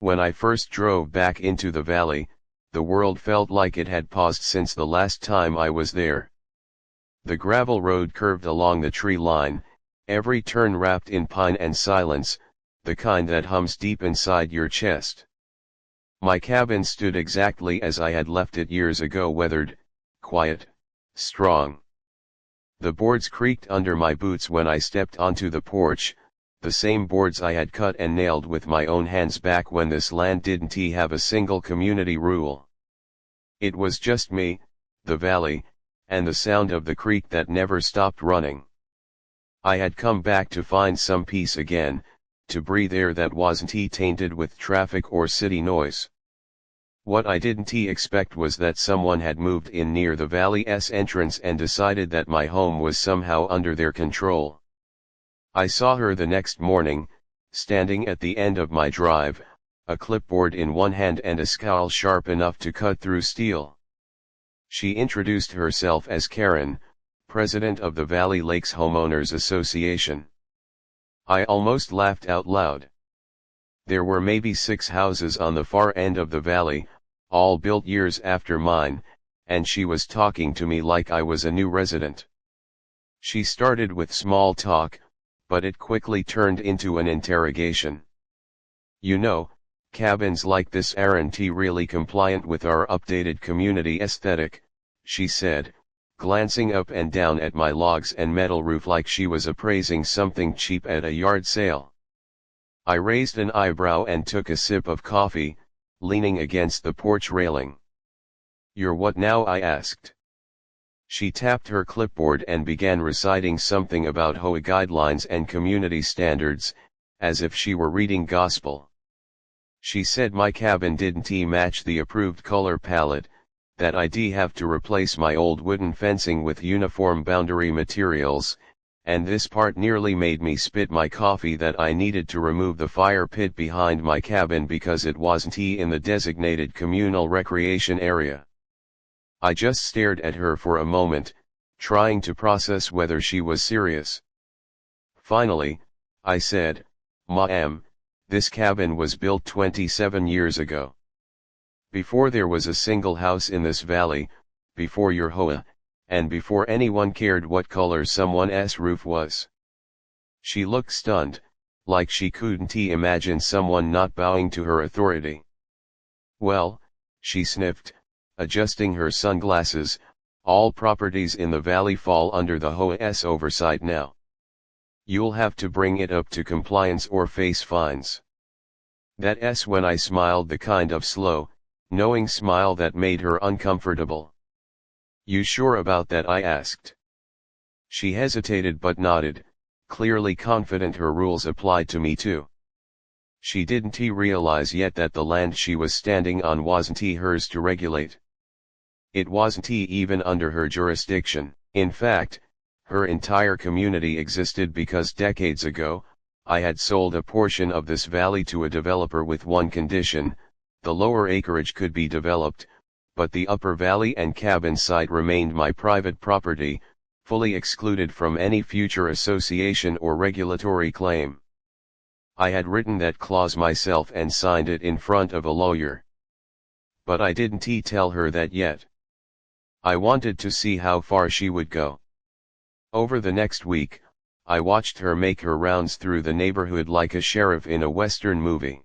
When I first drove back into the valley, the world felt like it had paused since the last time I was there. The gravel road curved along the tree line, every turn wrapped in pine and silence, the kind that hums deep inside your chest. My cabin stood exactly as I had left it years ago, weathered, quiet, strong. The boards creaked under my boots when I stepped onto the porch, the same boards I had cut and nailed with my own hands back when this land didn't have a single community rule. It was just me, the valley, and the sound of the creek that never stopped running. I had come back to find some peace again, to breathe air that wasn't tainted with traffic or city noise. What I didn't expect was that someone had moved in near the valley's entrance and decided that my home was somehow under their control. I saw her the next morning, standing at the end of my drive, a clipboard in one hand and a scowl sharp enough to cut through steel. She introduced herself as Karen, president of the Valley Lakes Homeowners Association. I almost laughed out loud. There were maybe 6 houses on the far end of the valley, all built years after mine, and she was talking to me like I was a new resident. She started with small talk, but it quickly turned into an interrogation. You know, cabins like this aren't really compliant with our updated community aesthetic, she said, glancing up and down at my logs and metal roof like she was appraising something cheap at a yard sale. I raised an eyebrow and took a sip of coffee, leaning against the porch railing. You're what now? I asked. She tapped her clipboard and began reciting something about HOA guidelines and community standards, as if she were reading gospel. She said my cabin didn't match the approved color palette, that I'd have to replace my old wooden fencing with uniform boundary materials, and this part nearly made me spit my coffee, that I needed to remove the fire pit behind my cabin because it wasn't in the designated communal recreation area. I just stared at her for a moment, trying to process whether she was serious. Finally, I said, Ma'am, this cabin was built 27 years ago. Before there was a single house in this valley, before your HOA, and before anyone cared what color someone's roof was. She looked stunned, like she couldn't imagine someone not bowing to her authority. Well, she sniffed, adjusting her sunglasses, all properties in the valley fall under the HOA's oversight now. You'll have to bring it up to compliance or face fines. That's when I smiled, the kind of slow, knowing smile that made her uncomfortable. You sure about that? I asked. She hesitated but nodded, clearly confident her rules applied to me too. She didn't realize yet that the land she was standing on wasn't hers to regulate. It wasn't even under her jurisdiction. In fact, her entire community existed because decades ago, I had sold a portion of this valley to a developer with one condition: the lower acreage could be developed, but the upper valley and cabin site remained my private property, fully excluded from any future association or regulatory claim. I had written that clause myself and signed it in front of a lawyer. But I didn't tell her that yet. I wanted to see how far she would go. Over the next week, I watched her make her rounds through the neighborhood like a sheriff in a Western movie.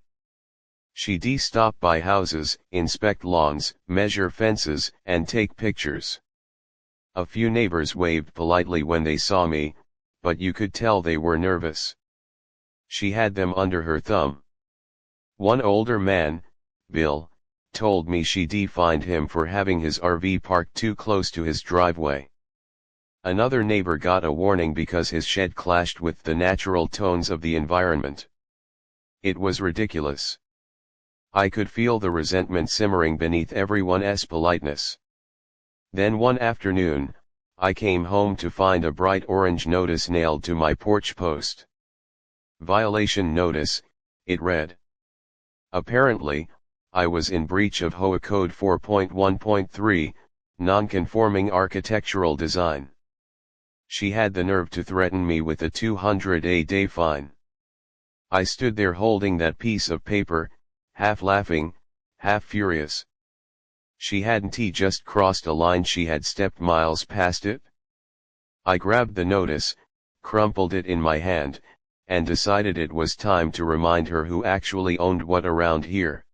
She'd stop by houses, inspect lawns, measure fences, and take pictures. A few neighbors waved politely when they saw me, but you could tell they were nervous. She had them under her thumb. One older man, Bill, told me she'd fined him for having his RV parked too close to his driveway. Another neighbor got a warning because his shed clashed with the natural tones of the environment. It was ridiculous. I could feel the resentment simmering beneath everyone's politeness. Then one afternoon, I came home to find a bright orange notice nailed to my porch post. Violation notice, it read. Apparently, I was in breach of HOA Code 4.1.3, non-conforming architectural design. She had the nerve to threaten me with a $200 a day fine. I stood there holding that piece of paper, half laughing, half furious. She hadn't just crossed a line, she had stepped miles past it. I grabbed the notice, crumpled it in my hand, and decided it was time to remind her who actually owned what around here.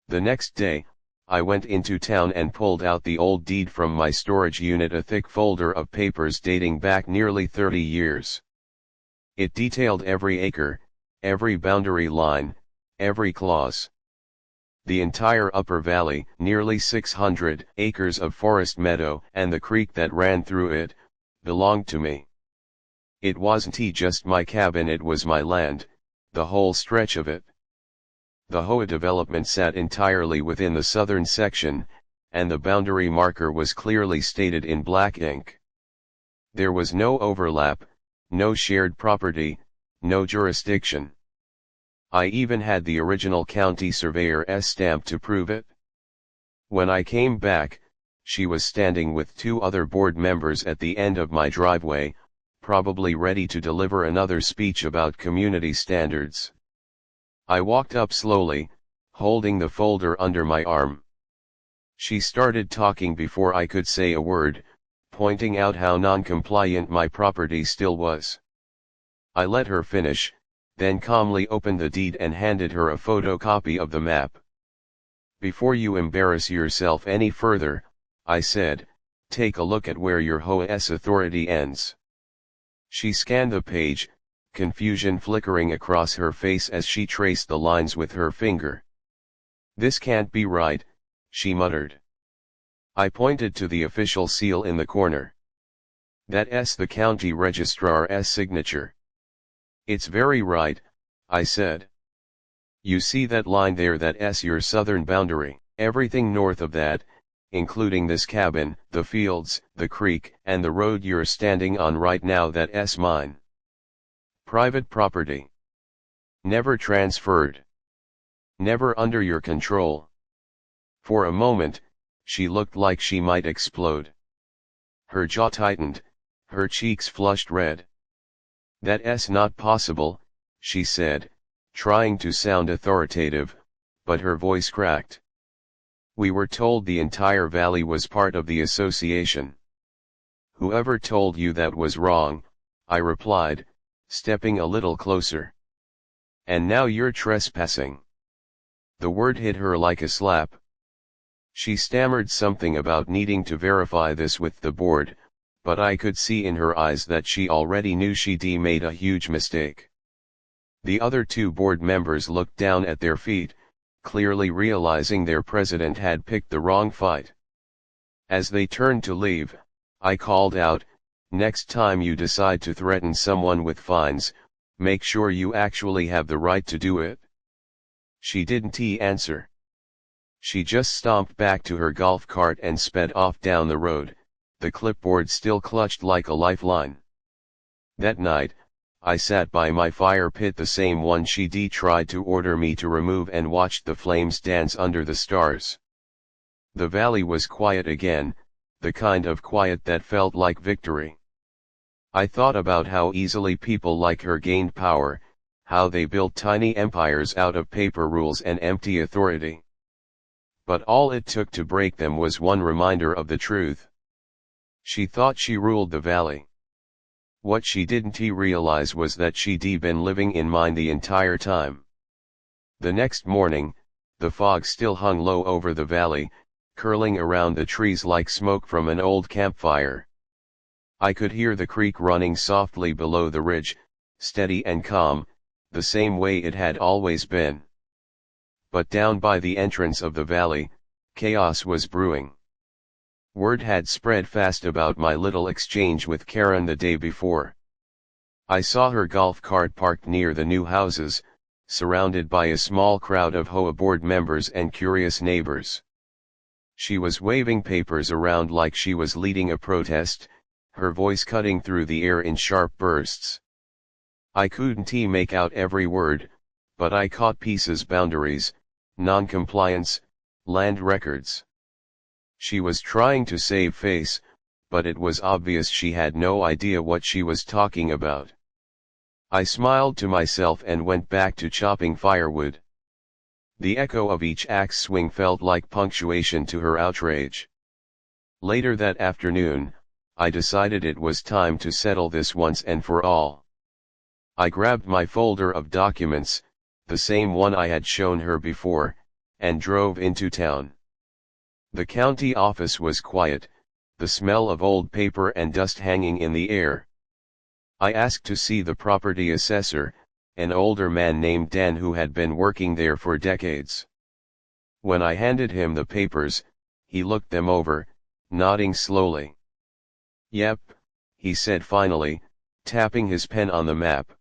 The next day, I went into town and pulled out the old deed from my storage unit, a thick folder of papers dating back nearly 30 years. It detailed every acre, every boundary line, every clause. The entire upper valley, nearly 600 acres of forest meadow, and the creek that ran through it, belonged to me. It wasn't just my cabin, it was my land, the whole stretch of it. The HOA development sat entirely within the southern section, and the boundary marker was clearly stated in black ink. There was no overlap, no shared property, no jurisdiction. I even had the original county surveyor's stamp to prove it. When I came back, she was standing with 2 other board members at the end of my driveway, probably ready to deliver another speech about community standards. I walked up slowly, holding the folder under my arm. She started talking before I could say a word, pointing out how non-compliant my property still was. I let her finish, then calmly opened the deed and handed her a photocopy of the map. "Before you embarrass yourself any further," I said, "take a look at where your HOA's authority ends." She scanned the page, confusion flickering across her face as she traced the lines with her finger. "This can't be right," she muttered. I pointed to the official seal in the corner. "That's the county registrar's signature." "It's very right," I said. "You see that line there, that's your southern boundary. Everything north of that, including this cabin, the fields, the creek, and the road you're standing on right now, that's mine. Private property. Never transferred. Never under your control." For a moment, she looked like she might explode. Her jaw tightened, her cheeks flushed red. "That's not possible," she said, trying to sound authoritative, but her voice cracked. "We were told the entire valley was part of the association." "Whoever told you that was wrong," I replied, stepping a little closer. "And now you're trespassing." The word hit her like a slap. She stammered something about needing to verify this with the board, but I could see in her eyes that she already knew she'd made a huge mistake. The other 2 board members looked down at their feet, clearly realizing their president had picked the wrong fight. As they turned to leave, I called out, "Next time you decide to threaten someone with fines, make sure you actually have the right to do it." She didn't answer. She just stomped back to her golf cart and sped off down the road, the clipboard still clutched like a lifeline. That night, I sat by my fire pit, the same one she'd tried to order me to remove, and watched the flames dance under the stars. The valley was quiet again, the kind of quiet that felt like victory. I thought about how easily people like her gained power, how they built tiny empires out of paper rules and empty authority. But all it took to break them was one reminder of the truth. She thought she ruled the valley. What she didn't realize was that she'd been living in mine the entire time. The next morning, the fog still hung low over the valley, curling around the trees like smoke from an old campfire. I could hear the creek running softly below the ridge, steady and calm, the same way it had always been. But down by the entrance of the valley, chaos was brewing. Word had spread fast about my little exchange with Karen the day before. I saw her golf cart parked near the new houses, surrounded by a small crowd of HOA board members and curious neighbors. She was waving papers around like she was leading a protest, her voice cutting through the air in sharp bursts. I couldn't make out every word, but I caught pieces: boundaries, non-compliance, land records. She was trying to save face, but it was obvious she had no idea what she was talking about. I smiled to myself and went back to chopping firewood. The echo of each axe swing felt like punctuation to her outrage. Later that afternoon, I decided it was time to settle this once and for all. I grabbed my folder of documents, the same one I had shown her before, and drove into town. The county office was quiet, the smell of old paper and dust hanging in the air. I asked to see the property assessor, an older man named Dan who had been working there for decades. When I handed him the papers, he looked them over, nodding slowly. "Yep," he said finally, tapping his pen on the map.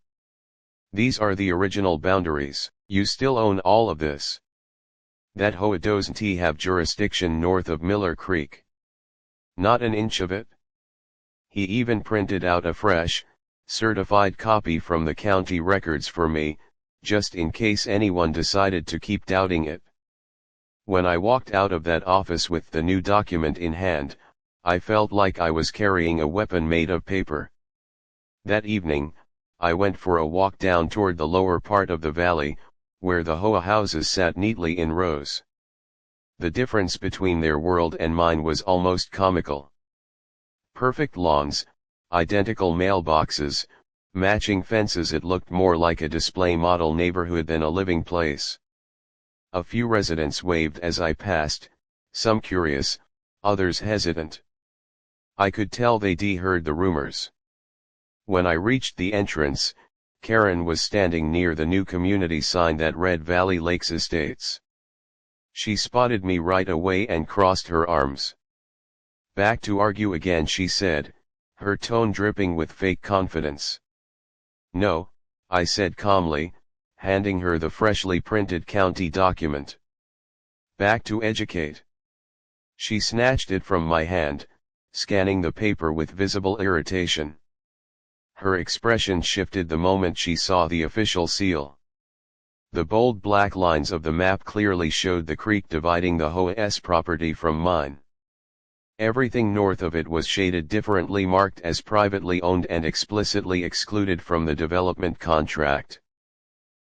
"These are the original boundaries. You still own all of this. That HOA doesn't have jurisdiction north of Miller Creek. Not an inch of it." He even printed out a fresh, certified copy from the county records for me, just in case anyone decided to keep doubting it. When I walked out of that office with the new document in hand, I felt like I was carrying a weapon made of paper. That evening, I went for a walk down toward the lower part of the valley, where the HOA houses sat neatly in rows. The difference between their world and mine was almost comical. Perfect lawns, identical mailboxes, matching fences. It looked more like a display model neighborhood than a living place. A few residents waved as I passed, some curious, others hesitant. I could tell they'd heard the rumors. When I reached the entrance, Karen was standing near the new community sign that read Valley Lakes Estates. She spotted me right away and crossed her arms. "Back to argue again," she said, her tone dripping with fake confidence. "No," I said calmly, handing her the freshly printed county document. "Back to educate." She snatched it from my hand, scanning the paper with visible irritation. Her expression shifted the moment she saw the official seal. The bold black lines of the map clearly showed the creek dividing the HOA's property from mine. Everything north of it was shaded differently, marked as privately owned and explicitly excluded from the development contract.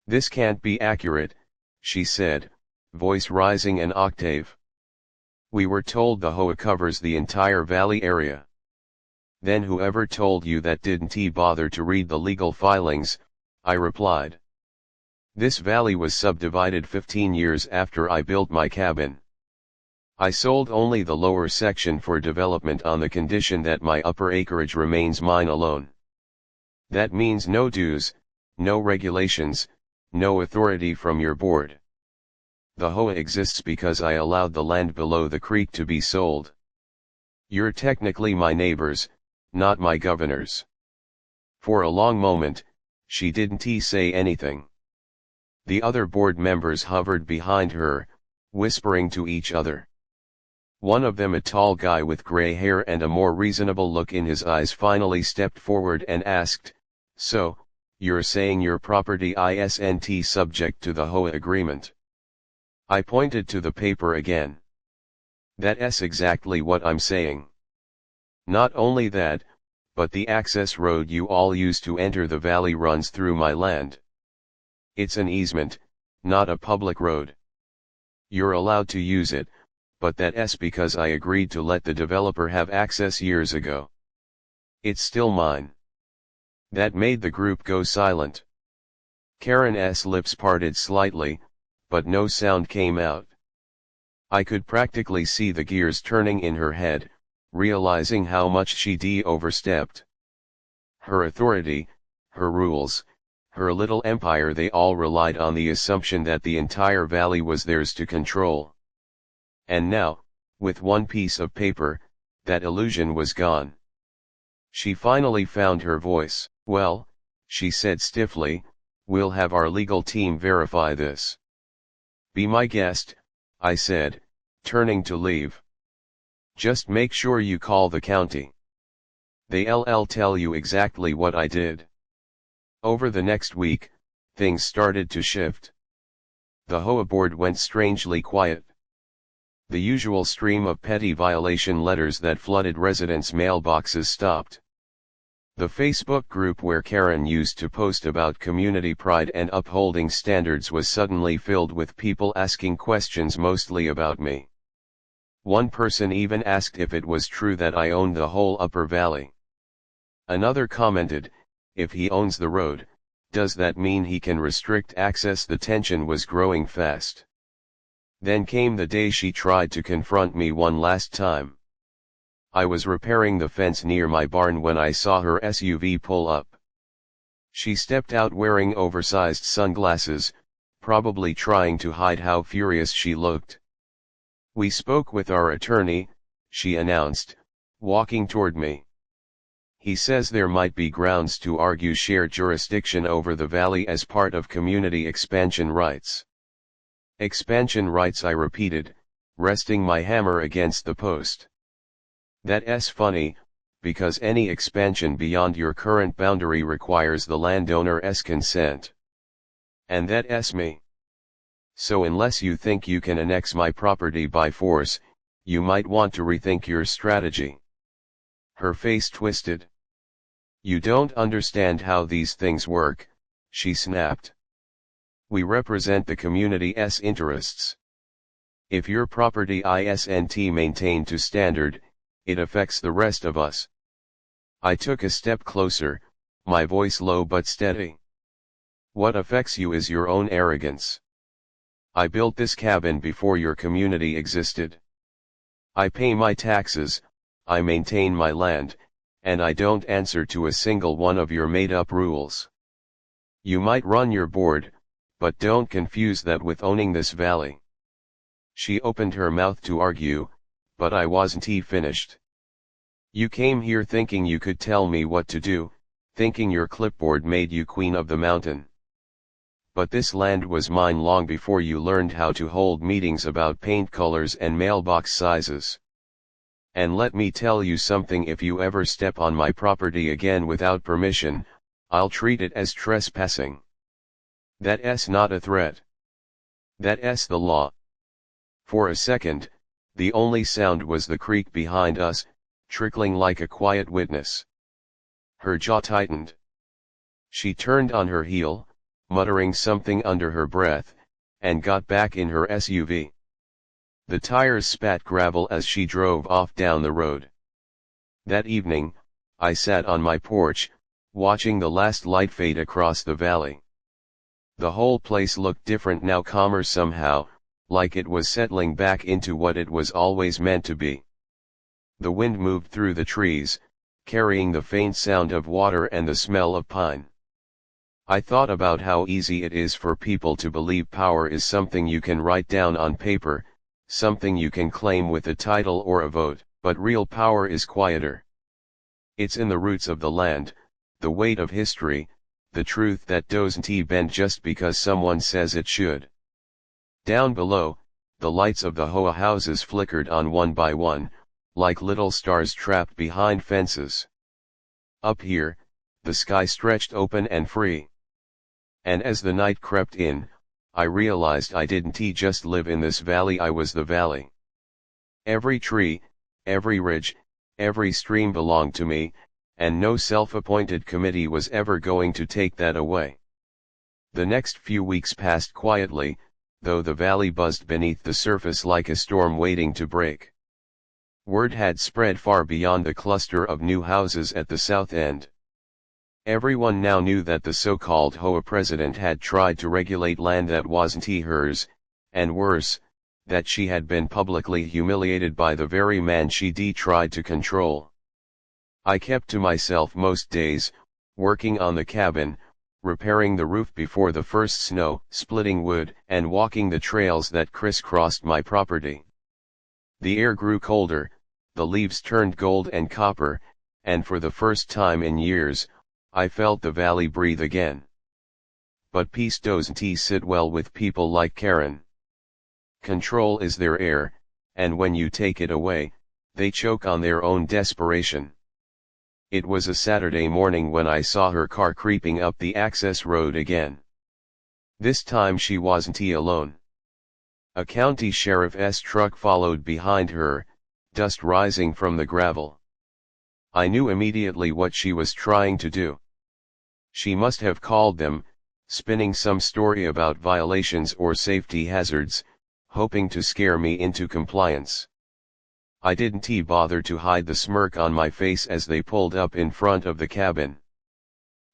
"This can't be accurate," she said, voice rising an octave. "We were told the HOA covers the entire valley area." "Then whoever told you that didn't bother to read the legal filings," I replied. "This valley was subdivided 15 years after I built my cabin. I sold only the lower section for development on the condition that my upper acreage remains mine alone. That means no dues, no regulations, no authority from your board. The HOA exists because I allowed the land below the creek to be sold. You're technically my neighbors, not my governors." For a long moment, she didn't say anything. The other board members hovered behind her, whispering to each other. One of them, a tall guy with gray hair and a more reasonable look in his eyes, finally stepped forward and asked, "So, you're saying your property isn't subject to the HOA agreement?" I pointed to the paper again. "That's exactly what I'm saying. Not only that, but the access road you all use to enter the valley runs through my land. It's an easement, not a public road. You're allowed to use it, but that's because I agreed to let the developer have access years ago. It's still mine." That made the group go silent. Karen's lips parted slightly, but no sound came out. I could practically see the gears turning in her head, realizing how much she'd overstepped. Her authority, her rules, her little empire, they all relied on the assumption that the entire valley was theirs to control. And now, with one piece of paper, that illusion was gone. She finally found her voice. "Well," she said stiffly, "we'll have our legal team verify this." "Be my guest," I said, turning to leave. "Just make sure you call the county. They'll tell you exactly what I did." Over the next week, things started to shift. The HOA board went strangely quiet. The usual stream of petty violation letters that flooded residents' mailboxes stopped. The Facebook group where Karen used to post about community pride and upholding standards was suddenly filled with people asking questions mostly about me. One person even asked if it was true that I owned the whole Upper Valley. Another commented, if he owns the road, does that mean he can restrict access? The tension was growing fast. Then came the day she tried to confront me one last time. I was repairing the fence near my barn when I saw her SUV pull up. She stepped out wearing oversized sunglasses, probably trying to hide how furious she looked. We spoke with our attorney, she announced, walking toward me. He says there might be grounds to argue shared jurisdiction over the valley as part of community expansion rights. Expansion rights, I repeated, resting my hammer against the post. That's funny, because any expansion beyond your current boundary requires the landowner's consent. And that's me. So unless you think you can annex my property by force, you might want to rethink your strategy. Her face twisted. You don't understand how these things work, she snapped. We represent the community's interests. If your property isn't maintained to standard, it affects the rest of us. I took a step closer, my voice low but steady. What affects you is your own arrogance. I built this cabin before your community existed. I pay my taxes, I maintain my land, and I don't answer to a single one of your made-up rules. You might run your board, but don't confuse that with owning this valley. She opened her mouth to argue, but I wasn't finished. You came here thinking you could tell me what to do, thinking your clipboard made you queen of the mountain. But this land was mine long before you learned how to hold meetings about paint colors and mailbox sizes. And let me tell you something, if you ever step on my property again without permission, I'll treat it as trespassing. That's not a threat. That's the law. For a second, the only sound was the creek behind us, trickling like a quiet witness. Her jaw tightened. She turned on her heel, muttering something under her breath, and got back in her SUV. The tires spat gravel as she drove off down the road. That evening, I sat on my porch, watching the last light fade across the valley. The whole place looked different now, calmer somehow, like it was settling back into what it was always meant to be. The wind moved through the trees, carrying the faint sound of water and the smell of pine. I thought about how easy it is for people to believe power is something you can write down on paper, something you can claim with a title or a vote, but real power is quieter. It's in the roots of the land, the weight of history, the truth that doesn't bend just because someone says it should. Down below, the lights of the HOA houses flickered on one by one, like little stars trapped behind fences. Up here, the sky stretched open and free. And as the night crept in, I realized I didn't just live in this valley, I was the valley. Every tree, every ridge, every stream belonged to me, and no self-appointed committee was ever going to take that away. The next few weeks passed quietly, though the valley buzzed beneath the surface like a storm waiting to break. Word had spread far beyond the cluster of new houses at the south end. Everyone now knew that the so-called HOA president had tried to regulate land that wasn't hers, and worse, that she had been publicly humiliated by the very man she'd tried to control. I kept to myself most days, working on the cabin, repairing the roof before the first snow, splitting wood, and walking the trails that crisscrossed my property. The air grew colder, the leaves turned gold and copper, and for the first time in years, I felt the valley breathe again. But peace doesn't sit well with people like Karen. Control is their air, and when you take it away, they choke on their own desperation. It was a Saturday morning when I saw her car creeping up the access road again. This time she wasn't alone. A county sheriff's truck followed behind her, dust rising from the gravel. I knew immediately what she was trying to do. She must have called them, spinning some story about violations or safety hazards, hoping to scare me into compliance. I didn't bother to hide the smirk on my face as they pulled up in front of the cabin.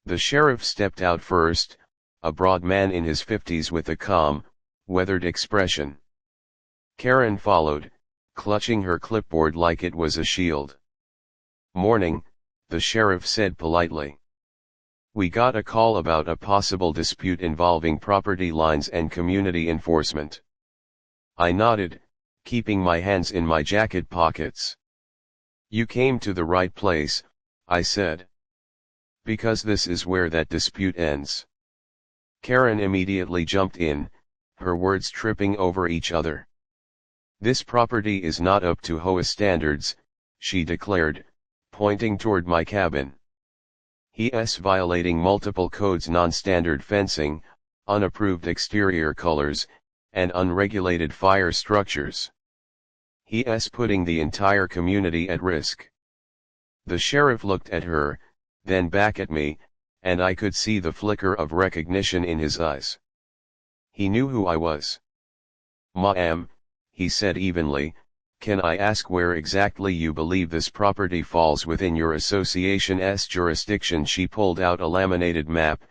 The sheriff stepped out first, a broad man in his 50s with a calm, weathered expression. Karen followed, clutching her clipboard like it was a shield. "Morning," the sheriff said politely. "We got a call about a possible dispute involving property lines and community enforcement." I nodded, keeping my hands in my jacket pockets. "You came to the right place," I said. "Because this is where that dispute ends." Karen immediately jumped in, her words tripping over each other. "This property is not up to HOA standards," she declared, pointing toward my cabin. "He's violating multiple codes: non-standard fencing, unapproved exterior colors, and unregulated fire structures. He's putting the entire community at risk." The sheriff looked at her, then back at me, and I could see the flicker of recognition in his eyes. He knew who I was. "Ma'am," he said evenly, "can I ask where exactly you believe this property falls within your association's jurisdiction?" She pulled out a laminated map,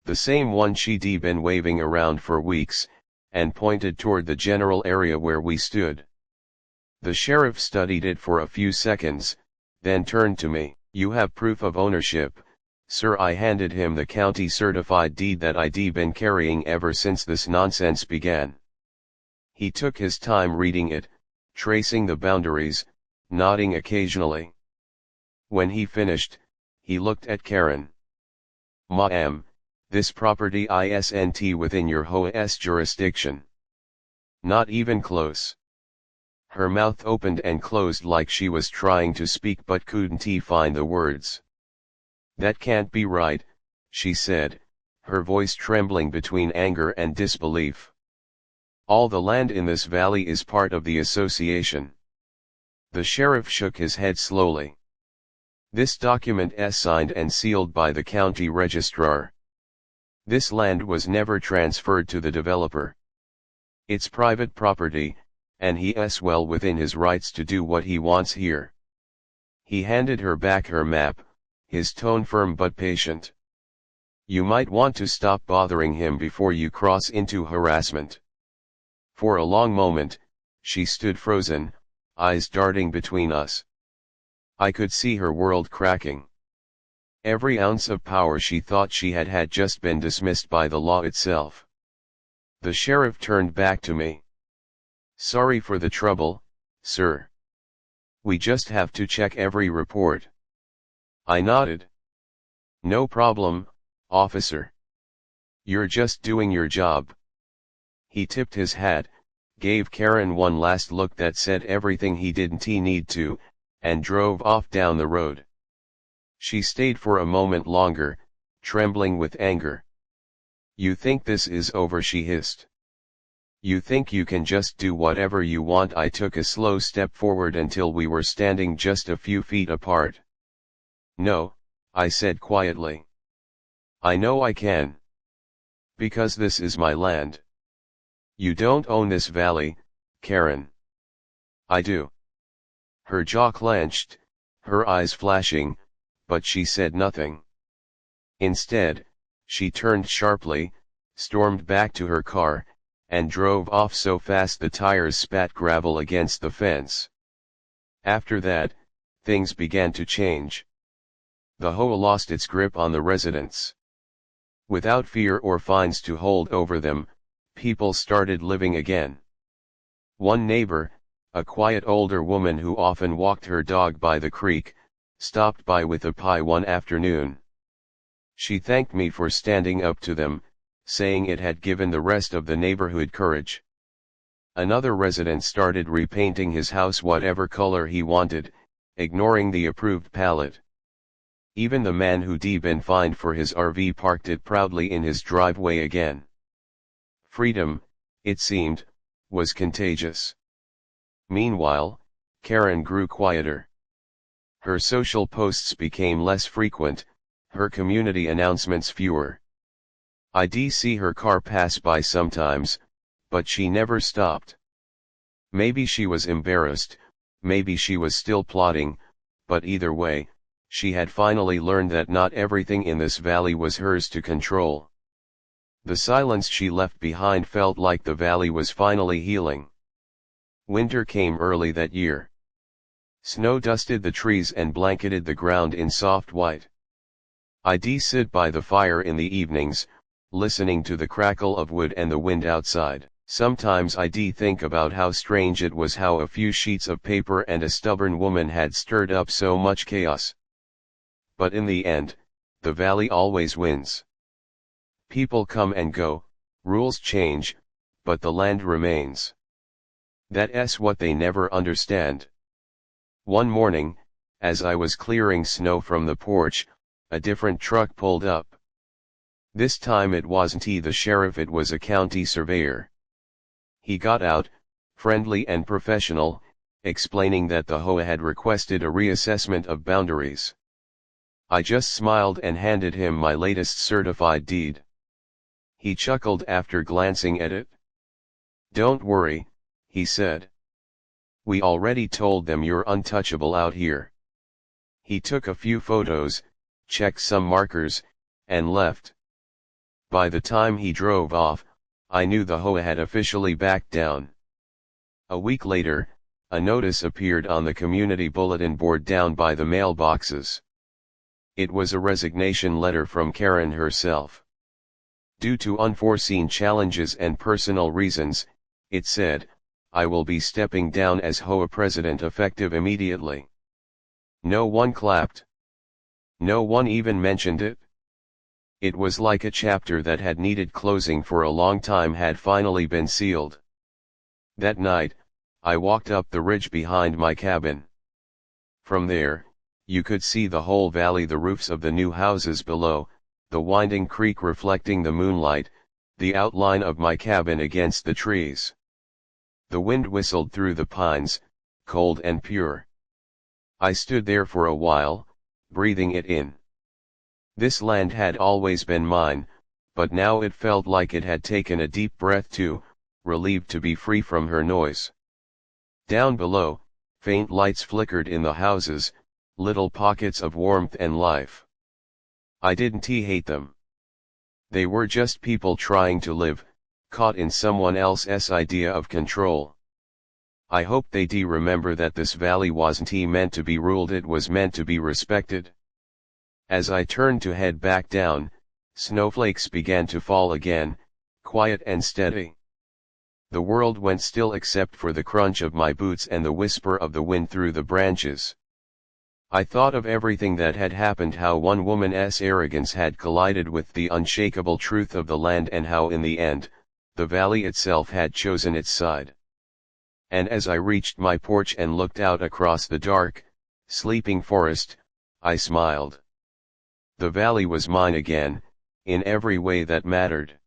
the same one she'd been waving around for weeks, and pointed toward the general area where we stood. The sheriff studied it for a few seconds, then turned to me. "You have proof of ownership, sir?" I handed him the county certified deed that I'd been carrying ever since this nonsense began. He took his time reading it, tracing the boundaries, nodding occasionally. When he finished, he looked at Karen. "Ma'am, this property isn't within your HOA's jurisdiction." "Not even close." Her mouth opened and closed like she was trying to speak but couldn't find the words. "That can't be right," she said, her voice trembling between anger and disbelief. "All the land in this valley is part of the association." The sheriff shook his head slowly. "This document is signed and sealed by the county registrar. This land was never transferred to the developer. It's private property, and he's well within his rights to do what he wants here." He handed her back her map, his tone firm but patient. "You might want to stop bothering him before you cross into harassment." For a long moment, she stood frozen, eyes darting between us. I could see her world cracking. Every ounce of power she thought she had just been dismissed by the law itself. The sheriff turned back to me. "Sorry for the trouble, sir. We just have to check every report." I nodded. "No problem, officer. You're just doing your job." He tipped his hat, gave Karen one last look that said everything he didn't need to, and drove off down the road. She stayed for a moment longer, trembling with anger. "You think this is over?" she hissed. "You think you can just do whatever you want?" I took a slow step forward until we were standing just a few feet apart. "No," I said quietly. "I know I can. Because this is my land." "You don't own this valley, Karen." "I do." Her jaw clenched, her eyes flashing, but she said nothing. Instead, she turned sharply, stormed back to her car, and drove off so fast the tires spat gravel against the fence. After that, things began to change. The HOA lost its grip on the residents. Without fear or fines to hold over them, people started living again. One neighbor, a quiet older woman who often walked her dog by the creek, stopped by with a pie one afternoon. She thanked me for standing up to them, saying it had given the rest of the neighborhood courage. Another resident started repainting his house whatever color he wanted, ignoring the approved palette. Even the man who'd been fined for his RV parked it proudly in his driveway again. Freedom, it seemed, was contagious. Meanwhile, Karen grew quieter. Her social posts became less frequent, her community announcements fewer. I'd see her car pass by sometimes, but she never stopped. Maybe she was embarrassed, maybe she was still plotting, but either way, she had finally learned that not everything in this valley was hers to control. The silence she left behind felt like the valley was finally healing. Winter came early that year. Snow dusted the trees and blanketed the ground in soft white. I'd sit by the fire in the evenings, listening to the crackle of wood and the wind outside. Sometimes I'd think about how strange it was how a few sheets of paper and a stubborn woman had stirred up so much chaos. But in the end, the valley always wins. People come and go, rules change, but the land remains. That's what they never understand. One morning, as I was clearing snow from the porch, a different truck pulled up. This time it wasn't the sheriff, it was a county surveyor. He got out, friendly and professional, explaining that the HOA had requested a reassessment of boundaries. I just smiled and handed him my latest certified deed. He chuckled after glancing at it. "Don't worry," he said. "We already told them you're untouchable out here." He took a few photos, checked some markers, and left. By the time he drove off, I knew the HOA had officially backed down. A week later, a notice appeared on the community bulletin board down by the mailboxes. It was a resignation letter from Karen herself. Due to unforeseen challenges and personal reasons, it said, "I will be stepping down as HOA president effective immediately." No one clapped. No one even mentioned it. It was like a chapter that had needed closing for a long time had finally been sealed. That night, I walked up the ridge behind my cabin. From there, you could see the whole valley, the roofs of the new houses below, the winding creek reflecting the moonlight, the outline of my cabin against the trees. The wind whistled through the pines, cold and pure. I stood there for a while, breathing it in. This land had always been mine, but now it felt like it had taken a deep breath too, relieved to be free from her noise. Down below, faint lights flickered in the houses, little pockets of warmth and life. I didn't hate them. They were just people trying to live, caught in someone else's idea of control. I hope they remember that this valley wasn't meant to be ruled, it was meant to be respected. As I turned to head back down, snowflakes began to fall again, quiet and steady. The world went still except for the crunch of my boots and the whisper of the wind through the branches. I thought of everything that had happened, how one woman's arrogance had collided with the unshakable truth of the land, and how in the end, the valley itself had chosen its side. And as I reached my porch and looked out across the dark, sleeping forest, I smiled. The valley was mine again, in every way that mattered.